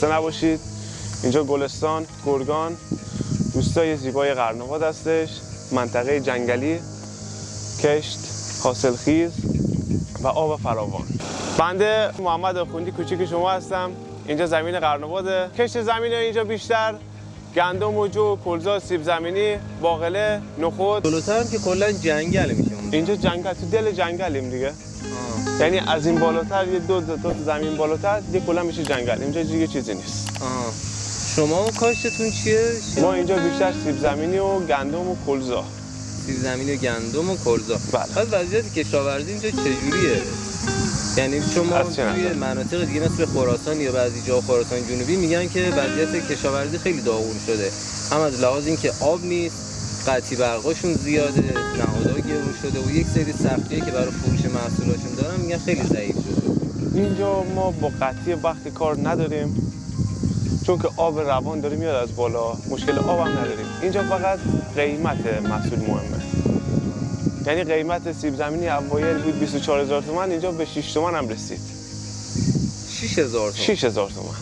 خسته نباشید. اینجا گلستان گرگان روستای زیبای قرن‌آباد هستش، منطقه جنگلی، کشت، حاصلخیز و آب فراوان. بنده محمد آخوندی کوچیک شما هستم. اینجا زمین قرن‌آباده. کشت زمین اینجا بیشتر گندم و جو، کلزا، سیب زمینی، باقله، نخود. جلوتر هم که کلا جنگل میشه. اینجا جنگل، تو دل جنگلیم دیگه. یعنی از این بالاتر یه دو زمین بالاتر دیگه کلا میشه جنگل. اینجا دیگه چیزی نیست. شما کاشتتون چیه؟ ما اینجا بیشتر سیب زمینی و گندم و کلزا. سیب زمینی و گندم و کلزا. بله. بعد وضعیت کشاورزی اینجا چجوریه؟ یعنی شما توی مناطق دیگه مثل خراسان یا بعضی جا خراسان جنوبی میگن که وضعیت کشاورزی خیلی داغون شده. هم از لحاظ اینکه آب نیست، قطعی برقاشون زیاده، نهادها گرون شده و یک سری سختیه که برای فروش محصولاشون دارن میگن خیلی ضعیف شده. اینجا ما با قطعی وقت کار نداریم، چون که آب روان داره میاد از بالا، مشکل آب هم نداریم. اینجا فقط قیمت محصول مهمه. یعنی قیمت سیب زمینی اوایل بود 24000 تومان، اینجا به 6 تومن هم رسید. 6000 تومان. 6000 تومان.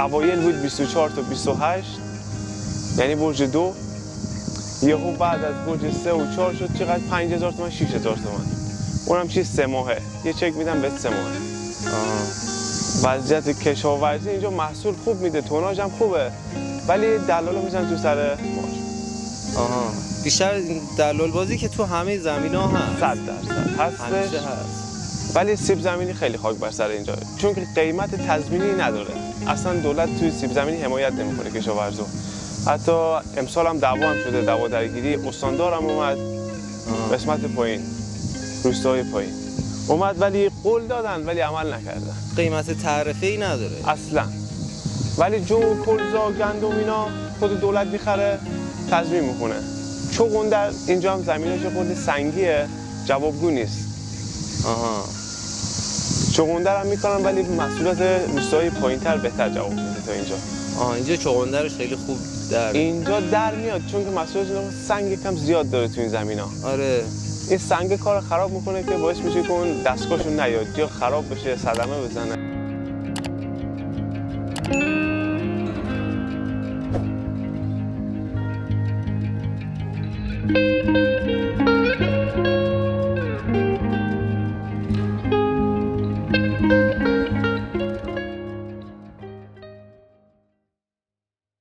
اوایل بود 24 تا 28، یعنی برج 2. یهو بعد از برج 3 و 4 شد چقدر؟ 5000 تومان، 6000 تومان. اونم چیز 3 ماهه. یه چک میدم به 3 ماهه. وضعیت کشاورزی اینجا محصول خوب میده، توناژ هم خوبه، ولی دلالا میزنن تو سر مارج. بیشتر دلال بازی که تو همه زمینا هست. 100% هستش. ولی سیب زمینی خیلی خاک بر سر اینجا، چون که قیمت تضمینی نداره. اصلا دولت توی سیب زمینی حمایت نمیکنه کشاورزو. حتی امسال هم دعوا هم شده، دعوا درگیری. استاندار هم اومد قسمت پایین، روستای پایین اومد، ولی قول دادن ولی عمل نکردن. قیمت تعرفه‌ای نداره اصلا. ولی جو، کلزا، گندم اینا خود دولت میخره، تضمین میکنه. چغندر اینجا هم زمینش خود سنگیه، جوابگو نیست. چغندر هم میکنن ولی محصولات روستای پایینتر بهتر جواب میده تا اینجا. اینجا چغندرش خیلی خوب اینجا در میاد، چون که محصولات سنگ کم زیاد داره تو این زمینا. آره. این سنگ کار خراب میکنه که باعث میشه که اون دستگاهشون نیاد یا خراب بشه، صدمه بزنه.